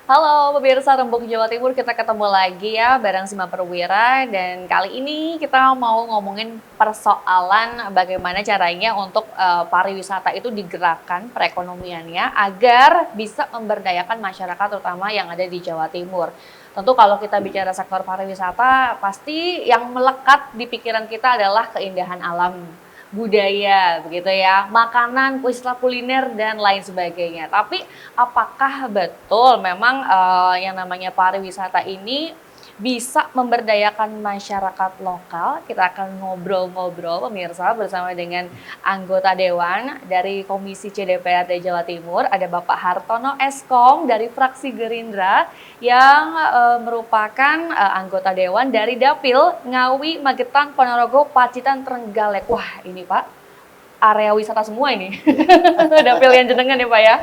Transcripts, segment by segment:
Halo pemirsa Rembuk Jawa Timur, kita ketemu lagi ya bareng Sima Perwira dan kali ini kita mau ngomongin persoalan bagaimana caranya untuk pariwisata itu digerakkan perekonomiannya agar bisa memberdayakan masyarakat terutama yang ada di Jawa Timur. Tentu kalau kita bicara sektor pariwisata pasti yang melekat di pikiran kita adalah keindahan alam budaya begitu ya, makanan, wisata kuliner dan lain sebagainya. Tapi apakah betul memang, yang namanya pariwisata ini bisa memberdayakan masyarakat lokal? Kita akan ngobrol-ngobrol pemirsa bersama dengan anggota dewan dari Komisi C DPRD Jawa Timur, ada Bapak Hartono Eskom dari fraksi Gerindra yang, merupakan, anggota dewan dari Dapil Ngawi, Magetan, Ponorogo, Pacitan, Trenggalek. Wah ini Pak, area wisata semua ini. Dapil yang jenengan ya Pak ya?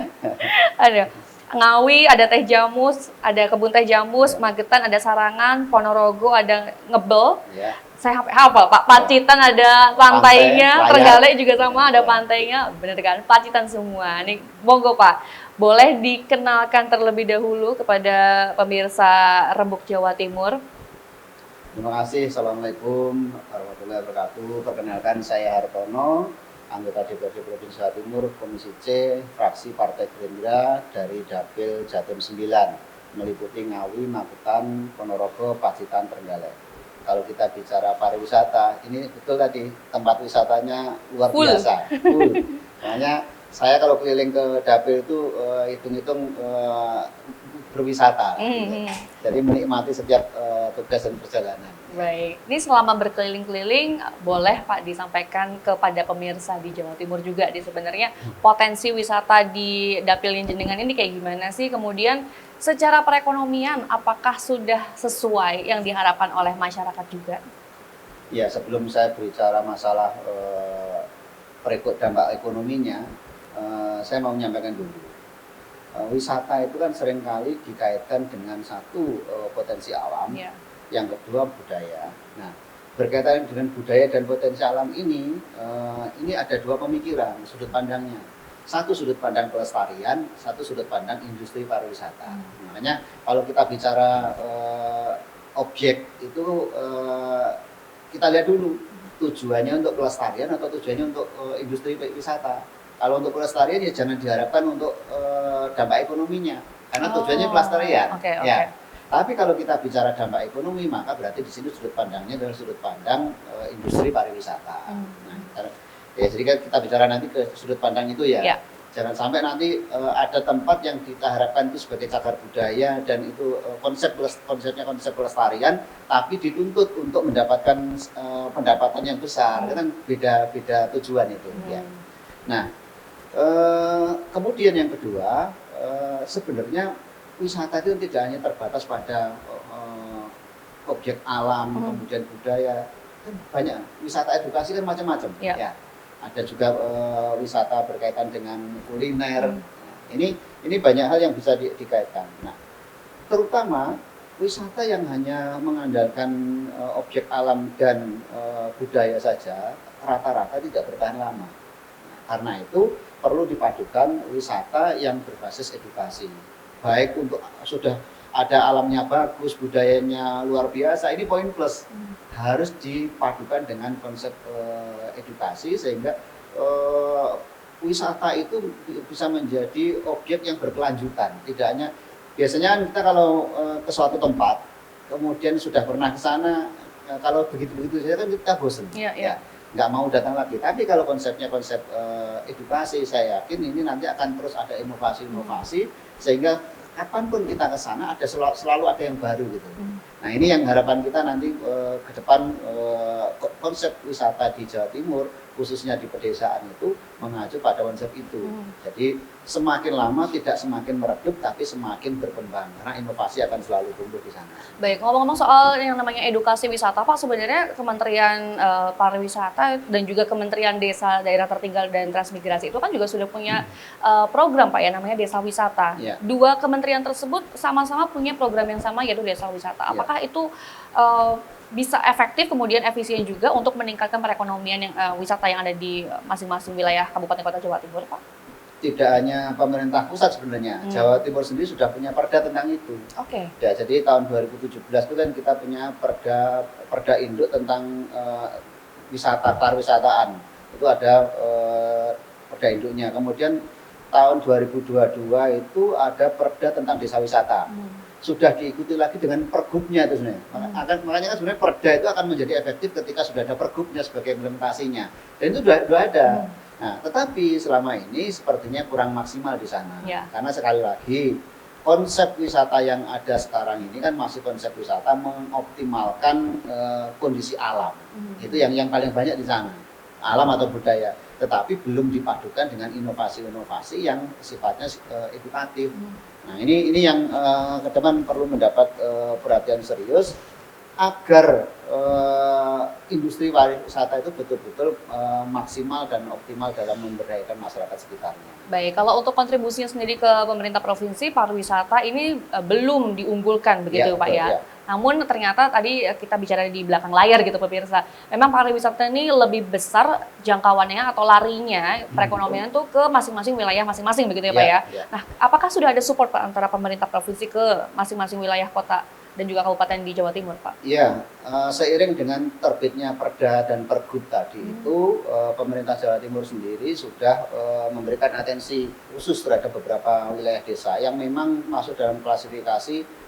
Ada Ngawi, ada Teh Jamus, ada kebun Teh Jamus, Magetan ada Sarangan, Ponorogo ada Ngebel. Ya, Saya hafal Pak, Pacitan ada pantainya, Pantai, Trenggalek juga sama ada Ya. pantainya, bener kan? Pacitan semua. Nih, monggo Pak, boleh dikenalkan terlebih dahulu kepada pemirsa Rembuk Jawa Timur. Terima kasih. Assalamualaikum warahmatullahi wabarakatuh. Perkenalkan saya Hartono, anggota DPRD Provinsi Jawa Timur, Komisi C, fraksi Partai Gerindra dari Dapil Jatim 9, meliputi Ngawi, Magetan, Ponorogo, Pacitan, Trenggalek. Kalau kita bicara pariwisata, ini betul tadi tempat wisatanya luar Full. biasa. Full. Makanya saya kalau keliling ke Dapil itu hitung-hitung berwisata. Gitu. Jadi menikmati setiap tugas dan perjalanan. Baik, ini selama berkeliling-keliling boleh Pak disampaikan kepada pemirsa di Jawa Timur juga di sebenarnya potensi wisata di Dapil Jenengan ini kayak gimana sih? Kemudian secara perekonomian apakah sudah sesuai yang diharapkan oleh masyarakat juga? Ya, sebelum saya berbicara masalah dampak ekonominya, saya mau menyampaikan dulu. Wisata itu kan seringkali dikaitkan dengan satu potensi alam. Ya. Yang kedua budaya. Nah, berkaitan dengan budaya dan potensi alam ini ada dua pemikiran sudut pandangnya. Satu sudut pandang pelestarian, satu sudut pandang industri pariwisata. Makanya kalau kita bicara objek itu kita lihat dulu tujuannya untuk pelestarian atau tujuannya untuk industri wisata. Kalau untuk pelestarian ya jangan diharapkan untuk dampak ekonominya, karena tujuannya pelestarian. Okay. Ya. Tapi kalau kita bicara dampak ekonomi, maka berarti di sini sudut pandangnya adalah sudut pandang industri pariwisata. Nah, ya, jadi kan kita bicara nanti ke sudut pandang itu ya. Ya. Jangan sampai nanti ada tempat yang kita harapkan itu sebagai cagar budaya dan itu konsepnya konsep pelestarian, tapi dituntut untuk mendapatkan pendapatan yang besar. Itu kan beda tujuan itu. Ya. Nah, kemudian yang kedua, sebenarnya wisata itu tidak hanya terbatas pada objek alam, kemudian budaya, kan banyak wisata edukasi kan macam-macam. Ya. Ya. Ada juga wisata berkaitan dengan kuliner. Ini banyak hal yang bisa dikaitkan. Nah, terutama wisata yang hanya mengandalkan objek alam dan budaya saja rata-rata tidak bertahan lama. Nah, karena itu perlu dipadukan wisata yang berbasis edukasi. Baik untuk sudah ada alamnya bagus, budayanya luar biasa, ini poin plus. Harus dipadukan dengan konsep edukasi sehingga wisata itu bisa menjadi objek yang berkelanjutan. Tidak hanya biasanya kita kalau ke suatu tempat kemudian sudah pernah ke sana, kalau begitu-begitu saja kan kita bosan. Ya, nggak mau datang lagi. Tapi kalau konsepnya konsep edukasi, saya yakin ini nanti akan terus ada inovasi-inovasi sehingga kapanpun kita ke sana ada selalu ada yang baru gitu. Nah, ini yang harapan kita nanti ke depan konsep wisata di Jawa Timur khususnya di pedesaan itu mengacu pada konsep itu. Jadi semakin lama tidak semakin meredup tapi semakin berkembang karena inovasi akan selalu tumbuh di sana. Baik, ngomong-ngomong soal yang namanya edukasi wisata, Pak, sebenarnya Kementerian Pariwisata dan juga Kementerian Desa, Daerah Tertinggal dan Transmigrasi itu kan juga sudah punya program Pak ya namanya Desa Wisata. Ya. Dua kementerian tersebut sama-sama punya program yang sama yaitu Desa Wisata. Apakah itu bisa efektif kemudian efisien juga untuk meningkatkan perekonomian yang wisata yang ada di masing-masing wilayah Kabupaten Kota Jawa Timur, Pak? tidak hanya pemerintah pusat sebenarnya, Jawa Timur sendiri sudah punya perda tentang itu. Oke. Ya, jadi tahun 2017 itu kan kita punya perda induk tentang wisata pariwisataan. Itu ada perda induknya. Kemudian tahun 2022 itu ada perda tentang desa wisata. Sudah diikuti lagi dengan pergubnya itu sebenarnya. Makanya kan sebenarnya perda itu akan menjadi efektif ketika sudah ada pergubnya sebagai implementasinya. Dan itu sudah ada. Nah, tetapi selama ini sepertinya kurang maksimal di sana. Karena sekali lagi konsep wisata yang ada sekarang ini kan masih konsep wisata mengoptimalkan kondisi alam. Itu yang paling banyak di sana, alam atau budaya. Tetapi belum dipadukan dengan inovasi-inovasi yang sifatnya edukatif. Nah, ini yang ke depan perlu mendapat perhatian serius agar industri pariwisata itu betul-betul maksimal dan optimal dalam memberdayakan masyarakat sekitarnya. Baik, kalau untuk kontribusinya sendiri ke pemerintah provinsi, pariwisata ini belum diunggulkan begitu Pak ya? Namun ternyata tadi kita bicara di belakang layar gitu pemirsa, memang pariwisata ini lebih besar jangkauannya atau larinya perekonomian tuh ke masing-masing wilayah masing-masing begitu ya Pak ya? Nah, apakah sudah ada support Pak antara pemerintah provinsi ke masing-masing wilayah kota dan juga kabupaten di Jawa Timur, Pak? Iya, seiring dengan terbitnya perda dan pergub tadi itu, pemerintah Jawa Timur sendiri sudah memberikan atensi khusus terhadap beberapa wilayah desa yang memang masuk dalam klasifikasi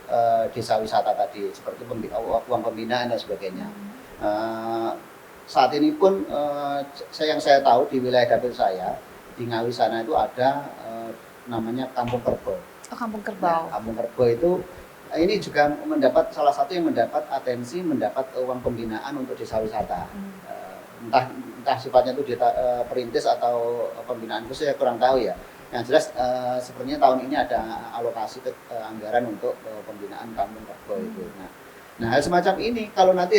desa wisata tadi, seperti uang pembinaan dan sebagainya. Saat ini pun yang saya tahu di wilayah dapil saya, di Ngawi sana itu ada namanya Kampung Kerbau. Oh, Kampung Kerbau. Nah, Kampung Kerbau itu ini juga mendapat salah satu yang mendapat atensi, mendapat uang pembinaan untuk desa wisata. Entah sifatnya itu perintis atau pembinaan itu saya kurang tahu ya. Yang jelas sepertinya tahun ini ada alokasi anggaran untuk pembinaan Kampung Kerbau itu. Nah, hal semacam ini kalau nanti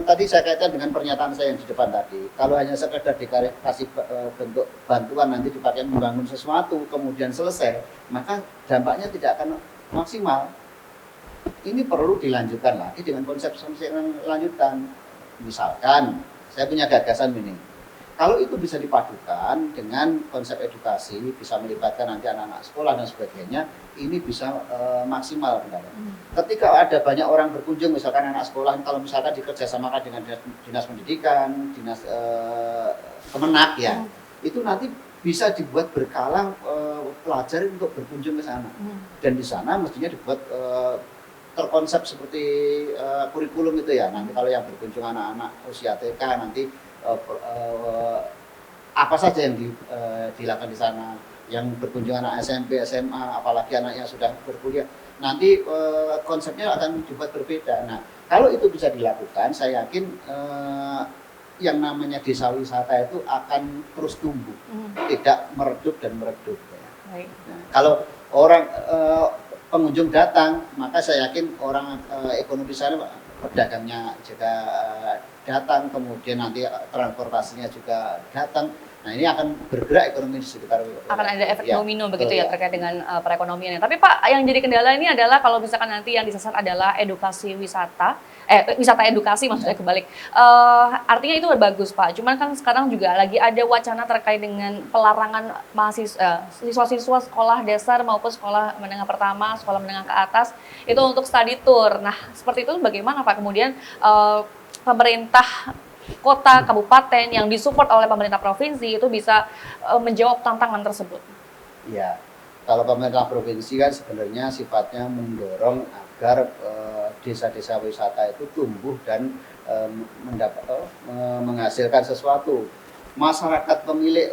tadi saya kaitkan dengan pernyataan saya yang di depan tadi, kalau hanya sekedar dikasih bentuk bantuan nanti dipakai membangun sesuatu kemudian selesai, maka dampaknya tidak akan maksimal. Ini perlu dilanjutkan lagi dengan konsep yang lanjutan. Misalkan saya punya gagasan ini, kalau itu bisa dipadukan dengan konsep edukasi, bisa melibatkan nanti anak-anak sekolah dan sebagainya, ini bisa maksimal benar. Ketika ada banyak orang berkunjung, misalkan anak sekolah, kalau misalkan dikerjasamakan dengan dinas pendidikan, dinas Kemenak ya, itu nanti bisa dibuat berkala pelajar untuk berkunjung ke sana. Dan di sana mestinya dibuat terkonsep seperti kurikulum itu ya. Nanti kalau yang berkunjung anak-anak usia TK nanti apa saja yang dilakukan di sana, yang berkunjung anak SMP, SMA, apalagi anak yang sudah berkuliah, nanti konsepnya akan dibuat berbeda. Nah, kalau itu bisa dilakukan, saya yakin yang namanya desa wisata itu akan terus tumbuh, tidak meredup dan meredup. Ya. Nah, kalau orang pengunjung datang, maka saya yakin orang ekonomi sana, pedagangnya juga datang, kemudian nanti transportasinya juga datang. Nah, ini akan bergerak ekonomi di sekitar. Akan ada efek domino begitu ya terkait dengan perekonomiannya. Tapi Pak, yang jadi kendala ini adalah kalau misalkan nanti yang disasar adalah edukasi wisata, wisata edukasi maksudnya kebalik. Artinya itu bagus Pak. Cuman kan sekarang juga lagi ada wacana terkait dengan pelarangan mahasiswa, siswa-siswa sekolah dasar maupun sekolah menengah pertama, sekolah menengah ke atas itu untuk study tour. Nah, seperti itu bagaimana Pak? Kemudian pemerintah kota, kabupaten yang disupport oleh pemerintah provinsi itu bisa menjawab tantangan tersebut. Iya, kalau pemerintah provinsi kan sebenarnya sifatnya mendorong agar desa-desa wisata itu tumbuh dan menghasilkan sesuatu. Masyarakat pemilik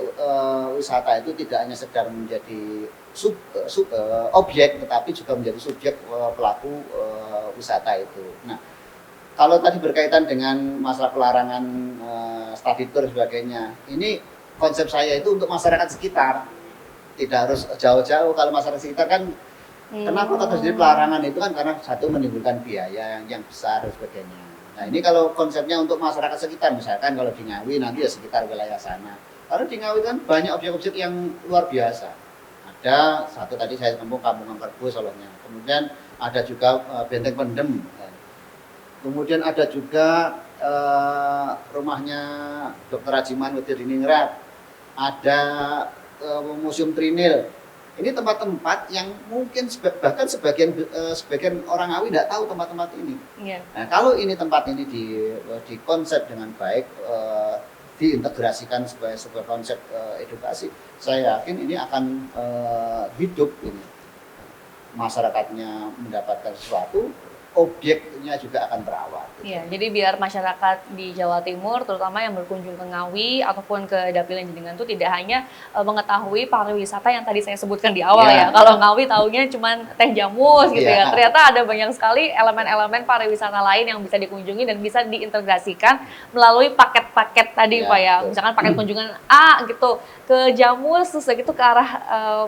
wisata itu tidak hanya sekedar menjadi objek, tetapi juga menjadi subjek pelaku wisata itu. Nah, kalau tadi berkaitan dengan masalah pelarangan study tour dan sebagainya, ini konsep saya itu untuk masyarakat sekitar, tidak harus jauh-jauh. Kalau masyarakat sekitar kan, kenapa terjadi pelarangan itu kan karena satu menimbulkan biaya yang besar dan sebagainya. Nah, ini kalau konsepnya untuk masyarakat sekitar, misalkan kalau di Ngawi nanti ya sekitar wilayah sana. Karena di Ngawi kan banyak objek-objek yang luar biasa. Ada satu tadi saya sambung Kampung Kerbau Solonya, kemudian ada juga Benteng Pendem. Kemudian ada juga rumahnya Dr. Rajiman Wedidiningrat, ada Museum Trinil. Ini tempat-tempat yang mungkin bahkan sebagian orang Ngawi tidak tahu tempat-tempat ini. Yeah. Nah, kalau ini tempat ini di konsep dengan baik, diintegrasikan sebagai sebuah konsep edukasi, saya yakin ini akan hidup ini. Masyarakatnya mendapatkan sesuatu, objeknya juga akan terawat. Iya, jadi biar masyarakat di Jawa Timur, terutama yang berkunjung ke Ngawi ataupun ke Dapil Jenengan itu tidak hanya mengetahui pariwisata yang tadi saya sebutkan di awal ya. Kalau Ngawi taunya cuma teh jamus gitu ya. Ternyata ada banyak sekali elemen-elemen pariwisata lain yang bisa dikunjungi dan bisa diintegrasikan melalui paket-paket tadi Pak ya. Misalkan paket kunjungan A gitu ke jamus, terus gitu ke arah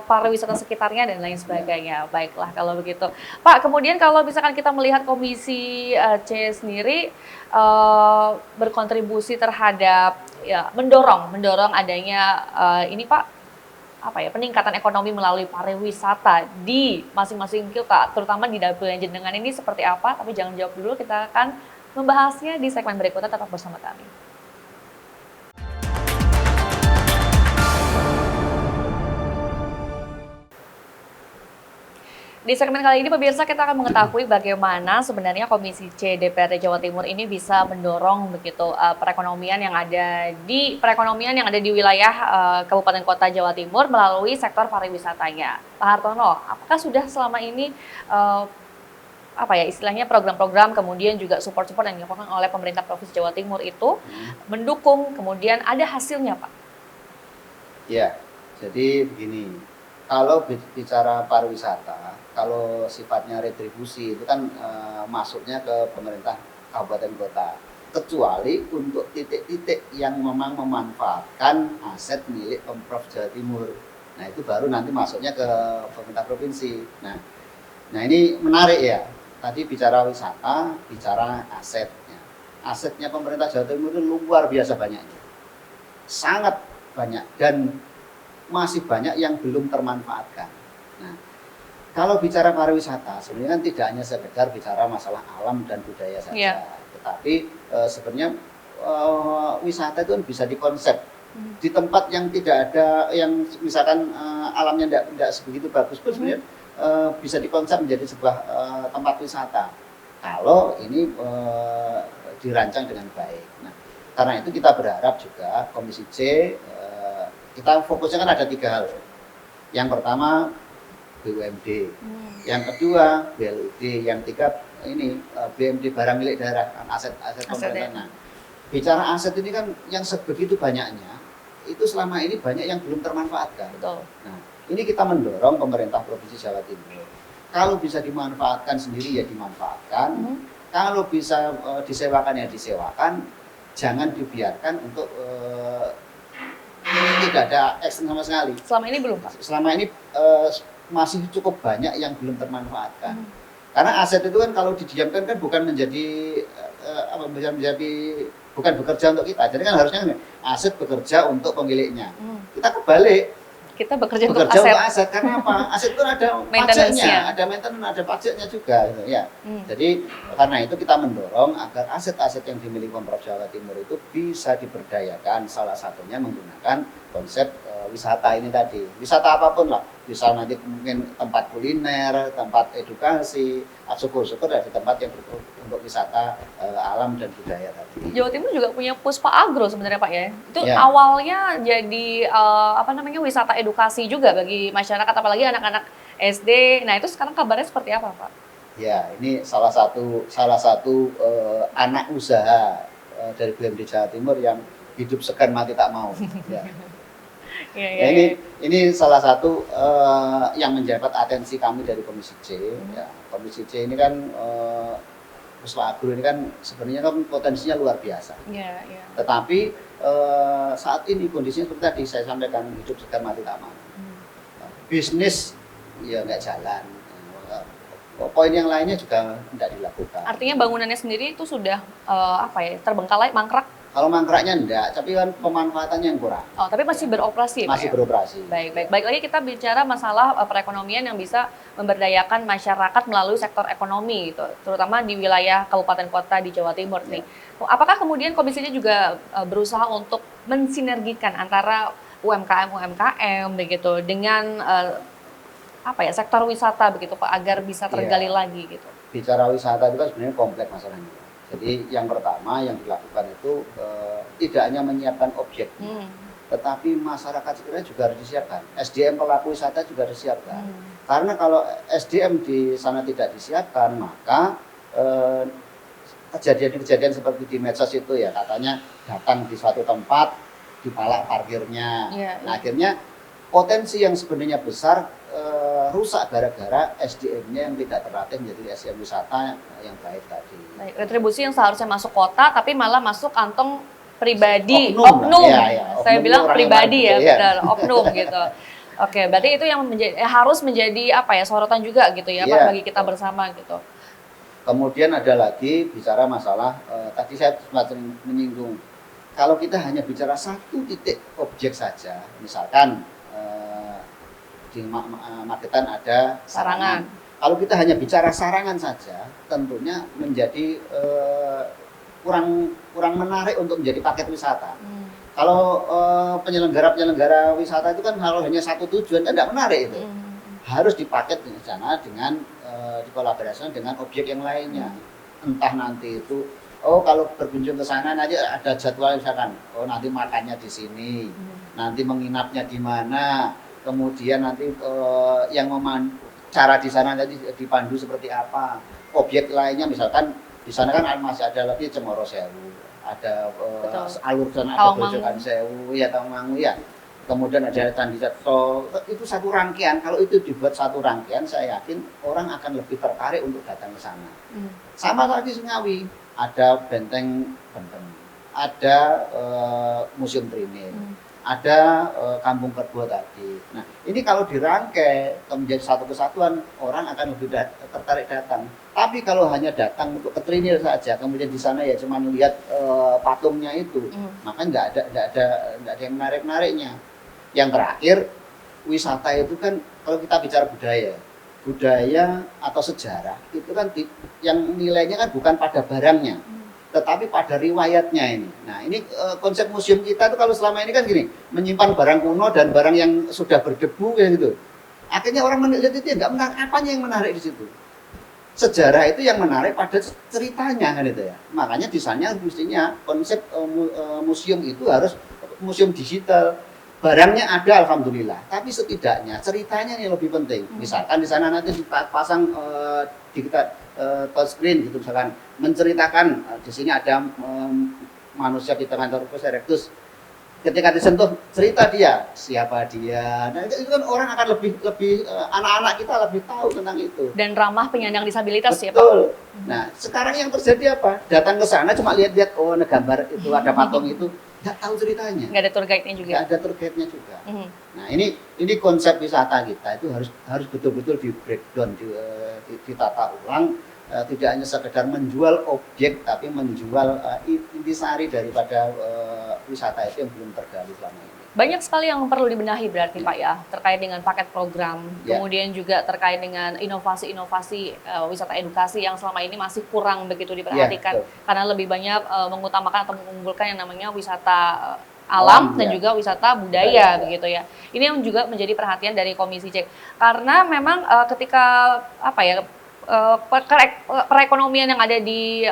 pariwisata sekitarnya dan lain sebagainya. Baiklah kalau begitu. Pak, kemudian kalau misalkan kita melihat Komisi C sendiri berkontribusi terhadap ya mendorong adanya ini Pak apa ya peningkatan ekonomi melalui pariwisata di masing-masing kita, terutama di Dapil Jenengan ini seperti apa? Tapi jangan jawab dulu, kita akan membahasnya di segmen berikutnya, tetap bersama kami. Di segmen kali ini pemirsa kita akan mengetahui bagaimana sebenarnya Komisi C DPRD Jawa Timur ini bisa mendorong begitu perekonomian yang ada di wilayah Kabupaten Kota Jawa Timur melalui sektor pariwisatanya. Pak Hartono, apakah sudah selama ini apa ya istilahnya program-program kemudian juga support-support yang dilakukan oleh pemerintah Provinsi Jawa Timur itu mendukung kemudian ada hasilnya Pak? Ya, jadi begini, kalau bicara pariwisata, kalau sifatnya retribusi itu kan masuknya ke pemerintah kabupaten kota, kecuali untuk titik-titik yang memang memanfaatkan aset milik Pemprov Jawa Timur. Nah itu baru nanti masuknya ke pemerintah provinsi. Nah ini menarik ya. Tadi bicara wisata, bicara asetnya. Asetnya pemerintah Jawa Timur itu luar biasa banyaknya, sangat banyak dan masih banyak yang belum termanfaatkan. Nah, kalau bicara pariwisata, sebenarnya kan tidak hanya sekedar bicara masalah alam dan budaya saja, tetapi sebenarnya wisata itu kan bisa dikonsep di tempat yang tidak ada, yang misalkan alamnya tidak sebegitu bagus pun sebenarnya bisa dikonsep menjadi sebuah tempat wisata. Kalau ini dirancang dengan baik. Nah, karena itu kita berharap juga Komisi C kita fokusnya kan ada 3 hal. Yang pertama BUMD, yang kedua BLUD, yang ketiga ini BMD barang milik daerah, aset pemerintah. Nah, bicara aset ini kan yang sebegitu banyaknya, itu selama ini banyak yang belum termanfaatkan. Betul. Nah, ini kita mendorong pemerintah Provinsi Jawa Timur. Kalau bisa dimanfaatkan sendiri ya dimanfaatkan. Kalau bisa disewakan ya disewakan. Jangan dibiarkan untuk tidak ada action sama sekali. Selama ini belum Pak? Selama ini masih cukup banyak yang belum termanfaatkan. Karena aset itu kan kalau didiamkan kan bukan bukan bekerja untuk kita. Jadi kan harusnya aset bekerja untuk pemiliknya. Kita kebalik. Kita bekerja untuk aset. Karena apa? Aset itu ada pajaknya, ada maintenance, ada pajaknya juga. Ya. Jadi karena itu kita mendorong agar aset-aset yang dimiliki Pemprov Jawa Timur itu bisa diberdayakan. Salah satunya menggunakan konsep wisata ini tadi. Wisata apapun lah. Bisa nanti mungkin tempat kuliner, tempat edukasi, syukur-syukur dari tempat yang untuk wisata alam dan budaya tadi. Jawa Timur juga punya Puspa Agro sebenarnya Pak ya. Itu awalnya jadi wisata edukasi juga bagi masyarakat, apalagi anak-anak SD. Nah itu sekarang kabarnya seperti apa Pak? Ya ini salah satu anak usaha dari BUMD Jawa Timur yang hidup segan mati tak mau. Ini salah satu yang menjabat atensi kami dari Komisi C. Ya, Komisi C ini kan Puspa Agro ini kan sebenarnya kan potensinya luar biasa. Tetapi saat ini kondisinya seperti tadi saya sampaikan, hidup segan mati tak mau. Bisnis ya nggak jalan. Poin yang lainnya juga tidak dilakukan. Artinya bangunannya sendiri itu sudah terbengkalai, mangkrak? Kalau mangkraknya enggak, tapi kan pemanfaatannya yang kurang. Oh, tapi masih beroperasi Pak? Masih beroperasi. Baik lagi kita bicara masalah perekonomian yang bisa memberdayakan masyarakat melalui sektor ekonomi gitu, terutama di wilayah kabupaten kota di Jawa Timur nih. Apakah kemudian komisinya juga berusaha untuk mensinergikan antara UMKM begitu dengan sektor wisata begitu Pak agar bisa tergali lagi gitu. Bicara wisata itu kan sebenarnya kompleks masalahnya. Jadi yang pertama yang dilakukan itu tidak hanya menyiapkan objek, tetapi masyarakat sekitar juga harus disiapkan. SDM pelaku wisata juga harus disiapkan. Karena kalau SDM di sana tidak disiapkan, maka kejadian-kejadian seperti di medsos itu ya katanya datang di suatu tempat dipalak parkirnya. Nah, akhirnya potensi yang sebenarnya besar rusak gara-gara SDM-nya yang tidak terlatih menjadi SDM wisata yang baik tadi. Baik, retribusi yang seharusnya masuk kota tapi malah masuk kantong pribadi, oknum. Saya bilang pribadi ya, benar, oknum gitu. Oke, berarti itu yang harus menjadi sorotan juga gitu ya Pak bagi kita bersama gitu. Kemudian ada lagi bicara masalah tadi saya sempat menyinggung kalau kita hanya bicara satu titik objek saja, misalkan di Magetan ada sarangan. Kalau kita hanya bicara sarangan saja, tentunya menjadi kurang menarik untuk menjadi paket wisata. Kalau penyelenggara wisata itu kan kalau hanya satu tujuan kan tidak menarik itu. Harus dipaket di sana dengan dikolaborasikan dengan objek yang lainnya. Entah nanti itu kalau berkunjung ke sana nanti ada jadwal misalkan, nanti makannya di sini, nanti menginapnya di mana, kemudian nanti cara di sana nanti dipandu seperti apa. Objek lainnya misalkan di sana kan masih ada lagi Cemoro Sewu, ada alur sana ada Grojogan Sewu, ya Tawangmangu ya. Kemudian ada Candi Ceto, itu satu rangkaian. Kalau itu dibuat satu rangkaian, saya yakin orang akan lebih tertarik untuk datang ke sana. Sama lagi Ngawi, ada Benteng Benteng, ada Museum Trinil, ada Kampung Kerbo tadi. Nah, ini kalau dirangkai menjadi satu kesatuan, orang akan lebih tertarik datang. Tapi kalau hanya datang untuk ke Trinil saja, kemudian di sana ya cuma melihat patungnya itu, maka nggak ada yang menarik-nariknya. Yang terakhir, wisata itu kan kalau kita bicara budaya atau sejarah itu kan yang nilainya kan bukan pada barangnya, tetapi pada riwayatnya ini. Nah, ini konsep museum kita itu kalau selama ini kan gini, menyimpan barang kuno dan barang yang sudah berdebu kayak gitu. Akhirnya orang melihat itu nggak menarik, apanya yang menarik di situ. Sejarah itu yang menarik pada ceritanya kan itu ya. Makanya di sana mestinya konsep museum itu harus museum digital. Barangnya ada alhamdulillah, tapi setidaknya ceritanya yang lebih penting. Misalkan di sana nanti dipasang digital touchscreen gitu misalkan menceritakan di sini ada manusia di tengah Tropus erectus. Ketika disentuh cerita dia, siapa dia. Nah, itu kan orang akan lebih anak-anak kita lebih tahu tentang itu. Dan ramah penyandang disabilitas. Betul. Ya Pak. Nah, sekarang yang terjadi apa? Datang ke sana cuma lihat-lihat gambar itu ada patung itu, nggak tahu ceritanya. Nggak ada tour guide-nya juga. Nggak ada tour guide-nya juga. Nah, ini konsep wisata kita itu harus betul-betul di breakdown, ditata ulang. Tidak hanya sekedar menjual objek, tapi menjual intisari daripada wisata itu yang belum tergali selama ini. Banyak sekali yang perlu dibenahi berarti Pak ya, terkait dengan paket program, kemudian juga terkait dengan inovasi-inovasi wisata edukasi yang selama ini masih kurang begitu diperhatikan, karena lebih banyak mengutamakan atau mengunggulkan yang namanya wisata alam dan juga wisata budaya begitu ya. Ini yang juga menjadi perhatian dari Komisi C, karena memang ketika perekonomian yang ada di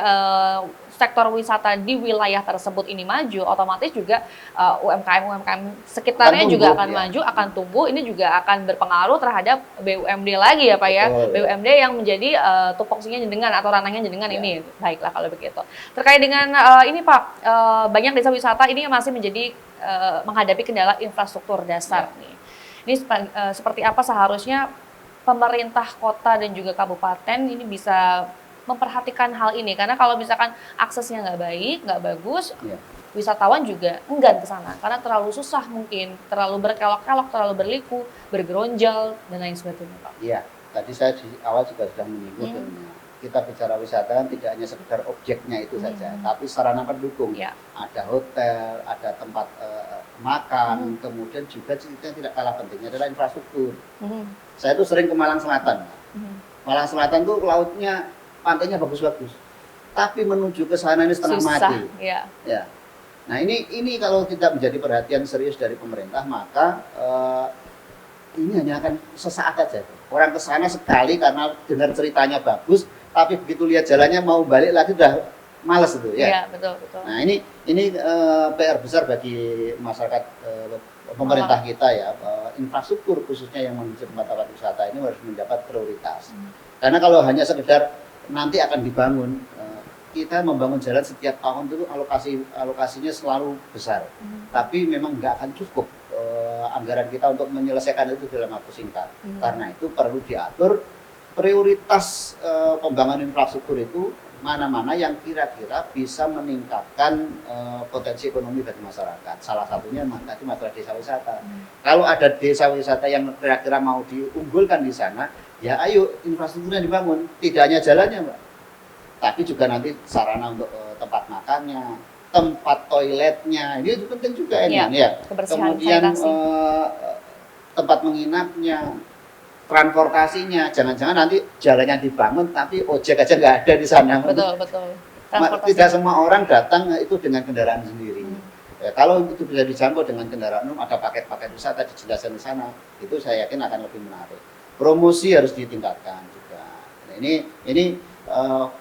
sektor wisata di wilayah tersebut ini maju, otomatis juga UMKM sekitarnya juga akan maju, akan tumbuh. Ini juga akan berpengaruh terhadap BUMD lagi ya Pak ya. BUMD yang menjadi tupoksinya jenengan atau ranahnya jenengan ini. Baiklah kalau begitu. Terkait dengan ini Pak, banyak desa wisata ini masih menjadi menghadapi kendala infrastruktur dasar nih. Ini seperti apa seharusnya pemerintah kota dan juga kabupaten ini bisa memperhatikan hal ini, karena kalau misalkan aksesnya nggak baik, nggak bagus, wisatawan juga enggan ke sana karena terlalu susah mungkin, terlalu berkelok-kelok, terlalu berliku, bergeronjal dan lain sebagainya Pak. Iya, tadi saya di awal juga sudah menyinggung kita bicara wisata kan tidak hanya sekedar objeknya itu saja, tapi sarana pendukung. Ada hotel, ada tempat makan, kemudian juga yang tidak kalah pentingnya adalah infrastruktur. Saya tuh sering ke Malang Selatan. Malang Selatan tuh lautnya, pantainya bagus-bagus, tapi menuju ke sana ini setengah mati. Ya. Nah ini kalau tidak menjadi perhatian serius dari pemerintah, maka ini hanya akan sesaat aja. Orang ke sana sekali karena dengar ceritanya bagus, tapi begitu lihat jalannya mau balik lagi udah males itu ya. Iya, betul, betul. Nah ini PR besar bagi masyarakat, pemerintah kita ya. Infrastruktur khususnya yang menuju tempat-tempat wisata ini harus mendapat prioritas. Karena kalau hanya sekedar nanti akan dibangun, kita membangun jalan setiap tahun itu alokasinya selalu besar, tapi memang nggak akan cukup anggaran kita untuk menyelesaikan itu dalam waktu singkat. Karena itu perlu diatur prioritas pembangunan infrastruktur itu mana-mana yang kira-kira bisa meningkatkan potensi ekonomi bagi masyarakat. Salah satunya tadi masalah desa wisata. Kalau ada desa wisata yang kira-kira mau diunggulkan di sana, ya ayo infrastrukturnya dibangun, tidak hanya jalannya, Mbak, tapi juga nanti sarana untuk tempat makannya, tempat toiletnya, ini penting juga ini ya. Kemudian tempat menginapnya, transportasinya, jangan-jangan nanti jalannya dibangun tapi ojek aja nggak ada di sana. Betul. Tidak semua orang datang itu dengan kendaraan sendiri. Ya, kalau itu bisa dijangkau dengan kendaraan umum, ada paket-paket wisata dijelaskan di sana, itu saya yakin akan lebih menarik. Promosi harus ditingkatkan juga. Nah, ini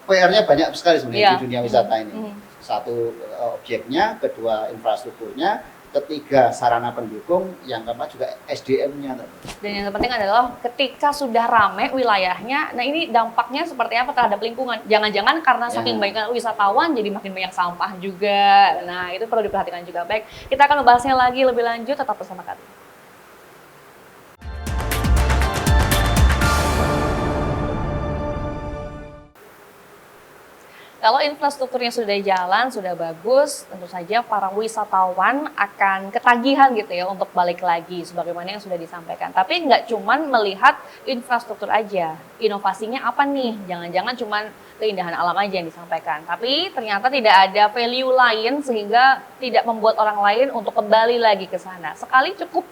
PR-nya banyak sekali sebenarnya di dunia wisata ini. Satu objeknya, kedua infrastrukturnya, ketiga sarana pendukung, yang keempat juga SDM-nya. Dan yang terpenting adalah ketika sudah ramai wilayahnya, nah ini dampaknya seperti apa terhadap lingkungan? Jangan-jangan karena saking banyaknya wisatawan jadi makin banyak sampah juga. Nah itu perlu diperhatikan juga. Baik, kita akan membahasnya lagi lebih lanjut, tetap bersama kami. Kalau infrastrukturnya sudah jalan, sudah bagus, tentu saja para wisatawan akan ketagihan gitu ya untuk balik lagi sebagaimana yang sudah disampaikan. Tapi nggak cuman melihat infrastruktur aja, inovasinya apa nih? Jangan-jangan cuman keindahan alam aja yang disampaikan. Tapi ternyata tidak ada value lain sehingga tidak membuat orang lain untuk kembali lagi ke sana. Sekali cukup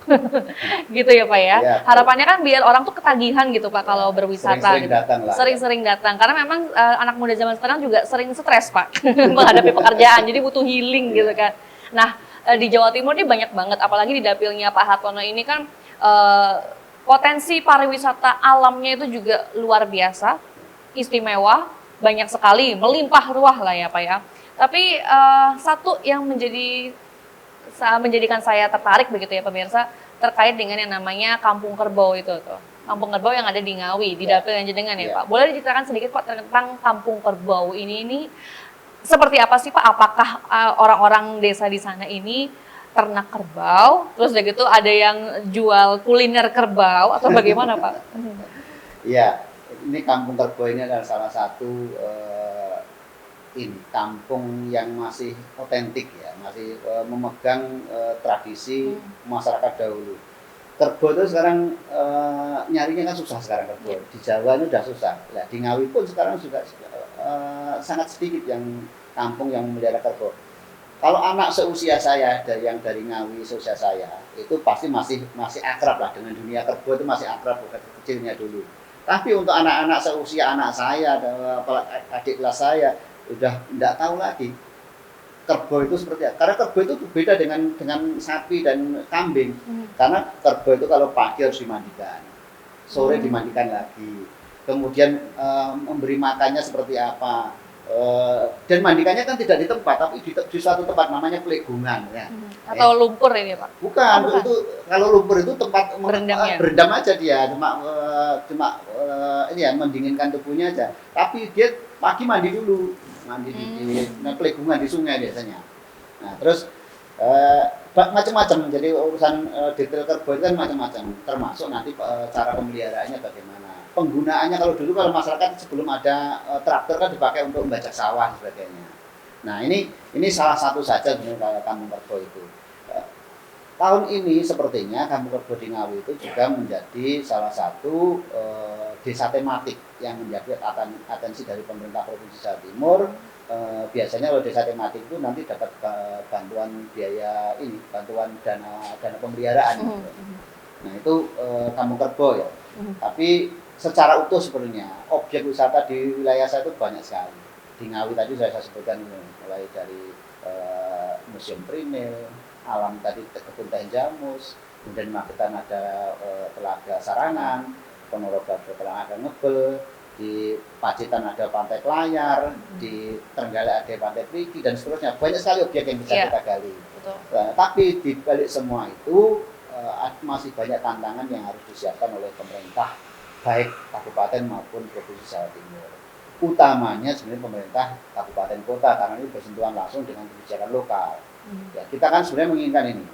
gitu ya Pak ya. Harapannya kan biar orang tuh ketagihan gitu Pak kalau berwisata. Sering-sering datang lah. Sering-sering datang. Karena memang anak muda zaman sekarang juga sering stres Pak menghadapi pekerjaan. Jadi butuh healing gitu kan. Nah di Jawa Timur ini banyak banget. Apalagi di dapilnya Pak Hartono ini kan potensi pariwisata alamnya itu juga luar biasa. Istimewa. Banyak sekali, melimpah ruah lah ya Pak ya. Tapi satu yang menjadikan saya tertarik begitu ya pemirsa, terkait dengan yang namanya Kampung Kerbau itu tuh. Kampung Kerbau yang ada di Ngawi, di dapil yang jenengan ya Pak. Boleh diceritakan sedikit Pak tentang Kampung Kerbau ini seperti apa sih Pak? Apakah orang-orang desa di sana ini ternak kerbau, terus udah gitu ada yang jual kuliner kerbau atau bagaimana Pak? Iya. Ini Kampung Kerbau ini adalah salah satu kampung yang masih otentik ya, masih memegang tradisi masyarakat dahulu. Kerbau itu sekarang nyarinya kan susah sekarang kerbau. Di Jawa itu sudah susah. Nah, di Ngawi pun sekarang juga sangat sedikit yang kampung yang memelihara kerbau. Kalau anak seusia saya dari Ngawi seusia saya itu pasti masih akrab lah dengan dunia kerbau, itu masih akrab bukan kecilnya dulu. Tapi untuk anak-anak seusia anak saya, adik kelas saya, udah tidak tahu lagi kerbau itu seperti apa. Karena kerbau itu berbeda dengan sapi dan kambing. Karena kerbau itu kalau pagi harus dimandikan, sore dimandikan lagi. Kemudian memberi makannya seperti apa. Dan mandikannya kan tidak di tempat, tapi di suatu tempat namanya pelegungan ya. Atau lumpur ini Pak? Bukan. Itu kalau lumpur itu tempat berendam aja dia, cuma ini ya mendinginkan tubuhnya aja. Tapi dia pagi mandi dulu, mandi di pelegungan di sungai biasanya. Nah terus macam-macam. Jadi urusan detail kerbau itu kan macam-macam, termasuk nanti cara pemeliharaannya bagaimana. Penggunaannya kalau masyarakat sebelum ada traktor kan dipakai untuk membajak sawah dan sebagainya. Nah ini salah satu saja sebenarnya Kampung Kerbau itu. Tahun ini sepertinya Kampung Kerbau di Ngawi itu juga menjadi salah satu desa tematik yang menjadi atensi dari pemerintah Provinsi Jawa Timur. Biasanya kalau desa tematik itu nanti dapat bantuan biaya bantuan dana pemeliharaan. Nah itu Kampung Kerbau ya. Tapi secara utuh sebenarnya objek wisata di wilayah saya itu banyak sekali. Di Ngawi tadi saya sebutkan mulai dari Museum Trinil, alam tadi kebun teh Jamus, kemudian di Magetan ada Telaga Sarangan, Ponorogo ada Telaga Ngebel, di Pacitan ada Pantai Pelayar, di Trenggalek ada Pantai Perigi dan seterusnya. Banyak sekali objek yang bisa kita gali. Nah, tapi di balik semua itu masih banyak tantangan yang harus disiapkan oleh pemerintah, baik kabupaten maupun provinsi Jawa Timur. Utamanya sebenarnya pemerintah kabupaten kota, karena ini bersentuhan langsung dengan kebijakan lokal. Ya, kita kan sebenarnya menginginkan ini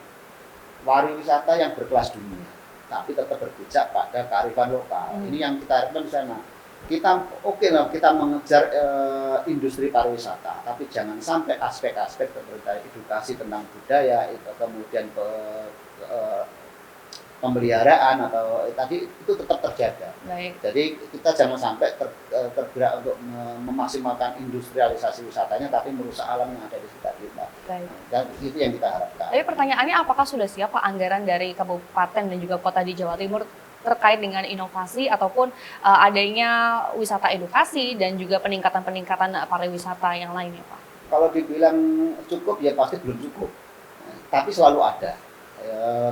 pariwisata yang berkelas dunia, tapi tetap berpijak pada kearifan lokal. Ini yang kita harapkan di sana. Kita lah, kita mengejar industri pariwisata, tapi jangan sampai aspek-aspek seperti edukasi tentang budaya, itu kemudian pemeliharaan atau tadi itu tetap terjaga. Baik. Jadi kita jangan sampai tergerak untuk memaksimalkan industrialisasi wisatanya, tapi merusak alam yang ada di sekitar kita. Baik. Dan itu yang kita harapkan. Tapi pertanyaannya, apakah sudah siap Pak anggaran dari kabupaten dan juga kota di Jawa Timur terkait dengan inovasi ataupun adanya wisata edukasi dan juga peningkatan pariwisata yang lainnya, Pak? Kalau dibilang cukup, ya pasti belum cukup. Tapi selalu ada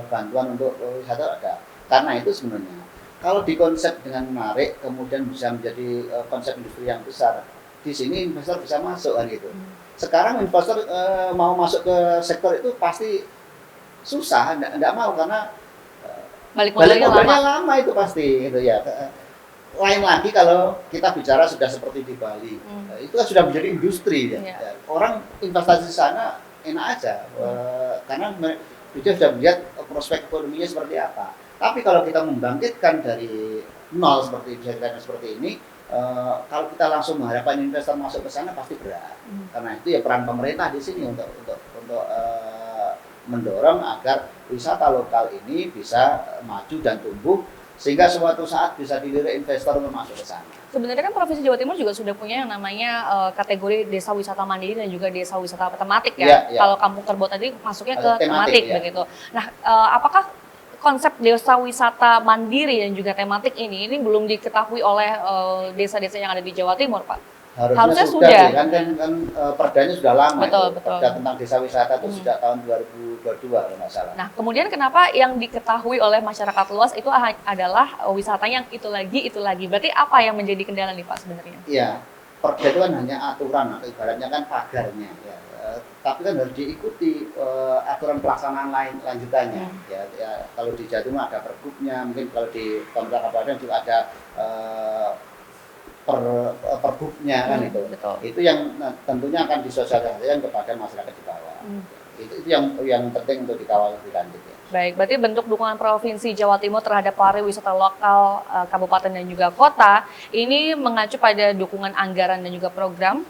bantuan untuk wisata ada. Karena itu sebenarnya kalau dikonsep dengan menarik, kemudian bisa menjadi konsep industri yang besar, di sini investor bisa masuk kan gitu. Sekarang investor mau masuk ke sektor itu pasti susah, enggak mau karena balik modalnya lama itu pasti gitu ya. Lain lagi kalau kita bicara sudah seperti di Bali, itu kan sudah menjadi industri ya. Orang investasi di sana enak aja, karena dia sudah melihat prospek ekonominya seperti apa. Tapi kalau kita membangkitkan dari nol seperti ini, kalau kita langsung mengharapkan investor masuk ke sana pasti berat. Karena itu ya peran pemerintah di sini untuk mendorong agar wisata lokal ini bisa maju dan tumbuh sehingga suatu saat bisa dilirik investor untuk masuk ke sana. Sebenarnya kan Provinsi Jawa Timur juga sudah punya yang namanya kategori desa wisata mandiri dan juga desa wisata tematik ya. Kalau Kampung Kerbau tadi masuknya ke tematik begitu. Nah, apakah konsep desa wisata mandiri dan juga tematik ini belum diketahui oleh desa-desa yang ada di Jawa Timur, Pak? Harusnya sudah. Kan perdanya sudah lama. Betul. Perda tentang desa wisata itu sejak tahun 2022 kalau nggak salah. Nah, kemudian kenapa yang diketahui oleh masyarakat luas itu adalah wisata yang itu lagi. Berarti apa yang menjadi kendala nih Pak sebenarnya? Iya, perda itu kan hanya aturan atau ibaratnya kan pagarnya ya. Tapi kan harus diikuti aturan pelaksanaan lanjutannya. Ya, kalau di Jawa Timur ada pergubnya, mungkin kalau di pemerintah kabupaten juga ada perbuknya kan itu. Betul. Itu yang tentunya akan disosialisasikan kepada masyarakat di bawah. Itu yang penting untuk dikawal lebih lanjut ya. Baik, berarti bentuk dukungan Provinsi Jawa Timur terhadap pariwisata lokal kabupaten dan juga kota ini mengacu pada dukungan anggaran dan juga program.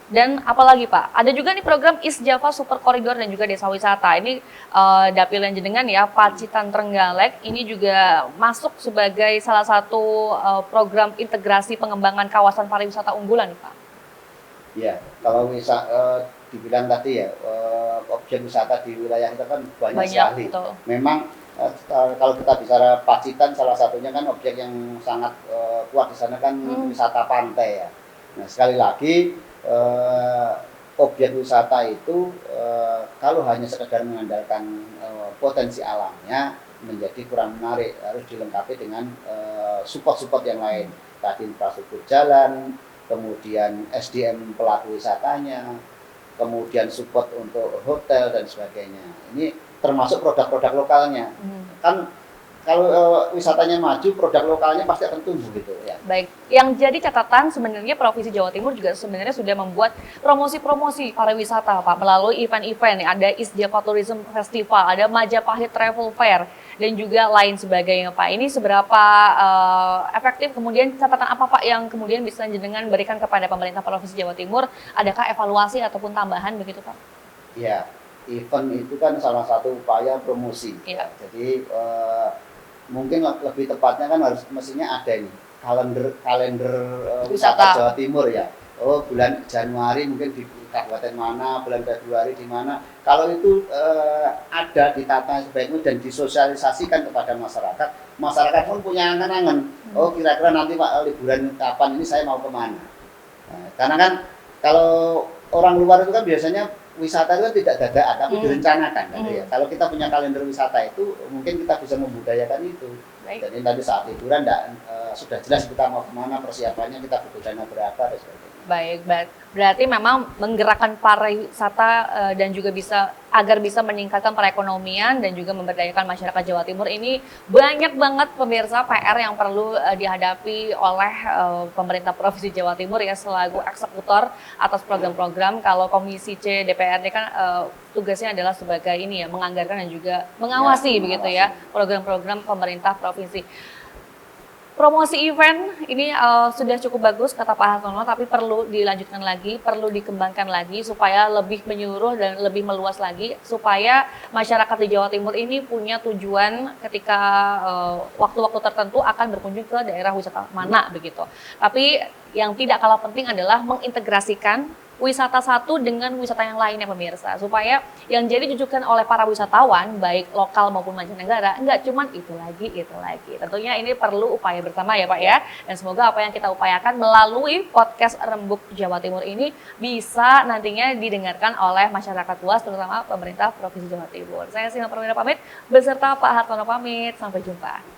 Dan apalagi Pak, ada juga nih program East Java Super Corridor dan juga desa wisata. Ini dapilan jenengan ya, Pacitan Trenggalek. Ini juga masuk sebagai salah satu program integrasi pengembangan kawasan pariwisata unggulan nih Pak. Ya, kalau dibilang tadi ya, objek wisata di wilayah kita kan banyak sekali. Betul. Memang kalau kita bicara Pacitan, salah satunya kan objek yang sangat kuat di sana kan wisata pantai ya. Nah sekali lagi, objek wisata itu kalau hanya sekedar mengandalkan potensi alamnya menjadi kurang menarik, harus dilengkapi dengan support yang lain, tadi infrastruktur jalan, kemudian SDM pelaku wisatanya, kemudian support untuk hotel dan sebagainya. Ini termasuk produk-produk lokalnya. Kan kalau wisatanya maju, produk lokalnya pasti akan tumbuh gitu ya. Baik, yang jadi catatan sebenarnya Provinsi Jawa Timur juga sebenarnya sudah membuat promosi-promosi pariwisata Pak melalui event-event. Ada East Java Tourism Festival, ada Majapahit Travel Fair dan juga lain sebagainya Pak. Ini seberapa efektif, kemudian catatan apa Pak yang kemudian bisa jenengan berikan kepada pemerintah Provinsi Jawa Timur? Adakah evaluasi ataupun tambahan begitu Pak? Iya, event itu kan salah satu upaya promosi. Ya. Jadi mungkin lebih tepatnya kan mestinya ada ini kalender wisata Jawa Timur ya. Oh, bulan Januari mungkin di kabupaten mana, bulan Februari di mana. Kalau itu ada ditata sebaiknya dan disosialisasikan kepada masyarakat, masyarakat pun punya angan-angan. Oh, kira-kira nanti Pak liburan kapan ini saya mau kemana. Nah, karena kan kalau orang luar itu kan biasanya wisata itu kan tidak dadakan, tapi direncanakan kan ya. Kalau kita punya kalender wisata itu, mungkin kita bisa membudayakan itu. Baik. Jadi nanti saat liburan sudah jelas kita mau kemana, persiapannya kita butuh dana berapa dan sebagainya. Baik, berarti memang menggerakkan pariwisata dan juga agar bisa meningkatkan perekonomian dan juga memberdayakan masyarakat Jawa Timur ini banyak banget pemirsa PR yang perlu dihadapi oleh pemerintah Provinsi Jawa Timur ya selaku eksekutor atas program-program. Kalau Komisi C DPRD kan tugasnya adalah sebagai ini ya menganggarkan dan juga mengawasi begitu ya program-program pemerintah provinsi. Promosi event ini sudah cukup bagus kata Pak Hartono, tapi perlu dilanjutkan lagi, perlu dikembangkan lagi supaya lebih menyeluruh dan lebih meluas lagi, supaya masyarakat di Jawa Timur ini punya tujuan ketika waktu-waktu tertentu akan berkunjung ke daerah wisata mana begitu. Tapi yang tidak kalah penting adalah mengintegrasikan wisata satu dengan wisata yang lainnya pemirsa, supaya yang jadi jujukan oleh para wisatawan baik lokal maupun mancanegara enggak cuman itu lagi. Tentunya ini perlu upaya bersama ya Pak ya, dan semoga apa yang kita upayakan melalui podcast Rembuk Jawa Timur ini bisa nantinya didengarkan oleh masyarakat luas terutama pemerintah Provinsi Jawa Timur. Saya Sina Perwira pamit beserta Pak Hartono pamit, sampai jumpa.